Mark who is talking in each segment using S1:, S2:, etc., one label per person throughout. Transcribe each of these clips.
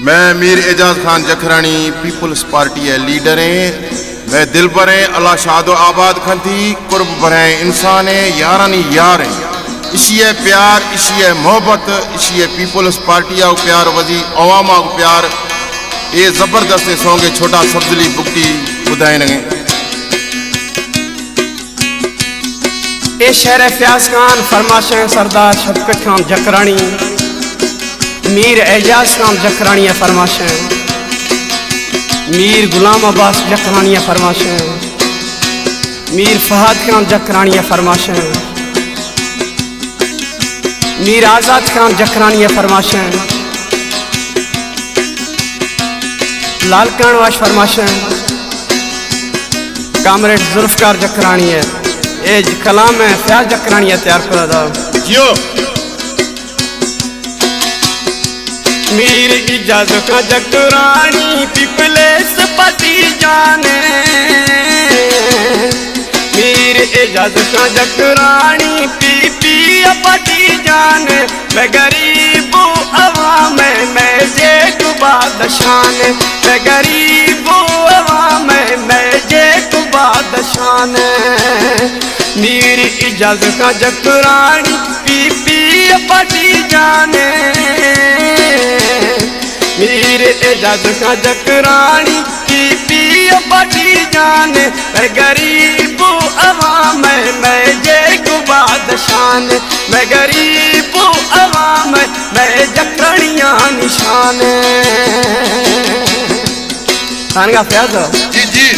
S1: मैं Mir Ejaz Khan Jakhrani peoples party है leader हैं। मैं दिल पर है अल्लाह शादो आबाद खंथी कुर्ब भरे इंसान है यारानी यार है। इसी है प्यार, इसी है मोहब्बत, इसी है पीपल्स पार्टी आओ प्यार वजी अवामा को प्यार। ये जबरदस्त सॉन्ग छोटा सब्जली बुकटी बुधाए लगे।
S2: ए शेर फ्याज खान फरमाशें सरदार शफकत खान जकरानी मीर एजाज खान जकरानी फरमाशें मीर गुलाम अब्बास जकरानी फरमाशें मीर फहद खान जकरानी फरमाशें मीर आज़ाद खान जकरानी फरमाशें लाल कानवाश फरमाशें कामरेड जुल्फकार जकरानी है। ए कलाम है फ्याज जकरानी तैयार कर दा
S1: जियो।
S2: मीर इजाज का जकरानी पीपल्स पार्टी जाने मीर इजाज का जकरानी पीपी पार्टी जाने। मैं गरीब अवाम मैं जे बादशान मैं गरीब अवाम मैं जे बादशान। मीर इजाज का जकरानी पीपी पार्टी जाने मीर एजाज का जकरानी पीपी पार्टी जाने। मैं गरीब अवाम मैं जे बादशान मैं गरीब अवाम मैं जकरानिया निशान। खान का फ्याज
S1: जी जी।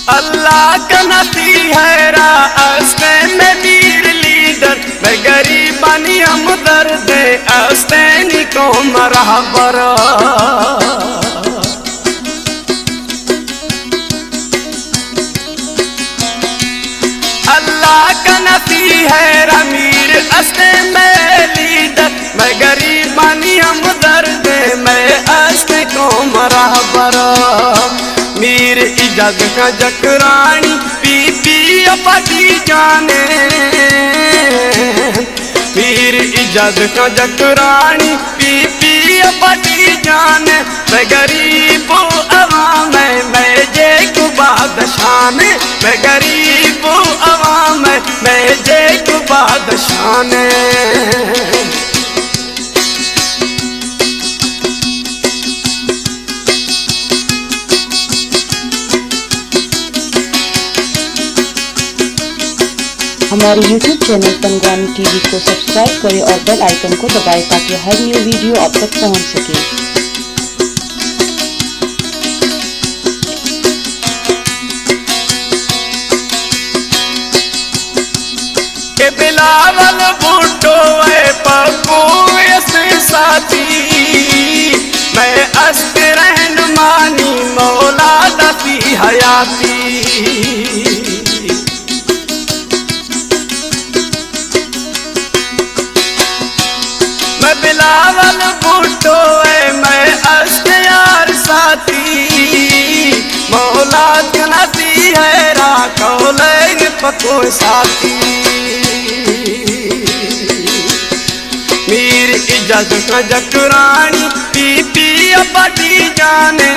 S2: अल्लाह का नबी है रास्ते में मीर लीडर। मैं गरीबानी हम दर्द आस्तेनी को मरहबर। अल्लाह का नबी है मीर आस्ते में लीडर। मैं गरीबानी हम दर्द मैं आस्ते को मरहबर। मीर इजाज का जकरानी पीपी पार्टी जाने मीर इजाज का जकरानी पीपी पार्टी जाने। मैं गरीब अवाम मैं जे बादशान मैं गरीब अवाम मैं जे बादशान।
S3: हमारे YouTube चैनल पंगवानी टीवी को सब्सक्राइब करें और बेल आइकन को दबाएं ताकि हर न्यू वीडियो आप तक पहुंच सके।
S2: के बिलावल बूटो पप्पू ऐसे साथी मैं अस्त रहनुमानी मौला दती हयाती। मैं बिलावल बूटो मैं अस्त यार साथी मौला जनाती है राखो लेंगे पको साथी। मीर इजाज का जकरानी पीपी पार्टी जाने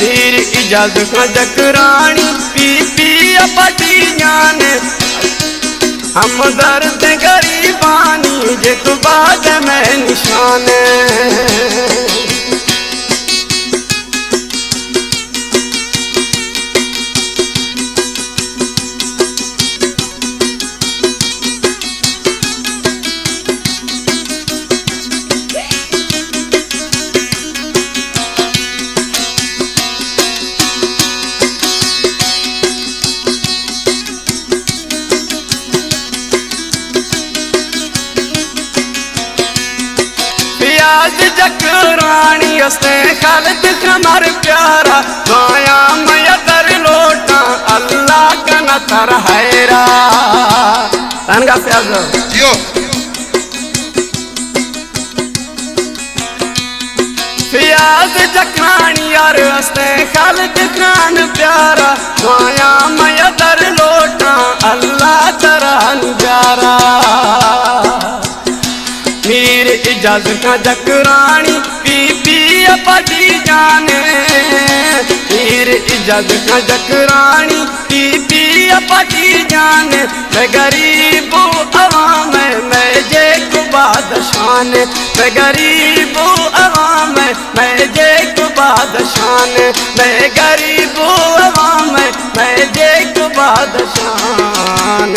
S2: मीर इजाज का जकरानी पीपी पार्टी जाने। हम दर्द गरीबानी जे तो बाद में निशान। जकरानी हस्ते खालिद कमर प्यारा माया मया दर लोटा अल्लाह का नतर हैरा। तनगा प्याज जियो। रियाज जखरानी यार हस्ते खालिद खान प्यारा माया मैं दर लोटा अल्लाह तरह प्यारा मीर इजाजत का जकरानी बीबी अपनी जाने मीर इजाजत का जकरानी बीबी अपनी जाने मैं गरीब अवाम मैं जे को बादशान मैं गरीब अवाम मैं जे को बादशान मैं गरीब अवाम मैं जे को बादशान।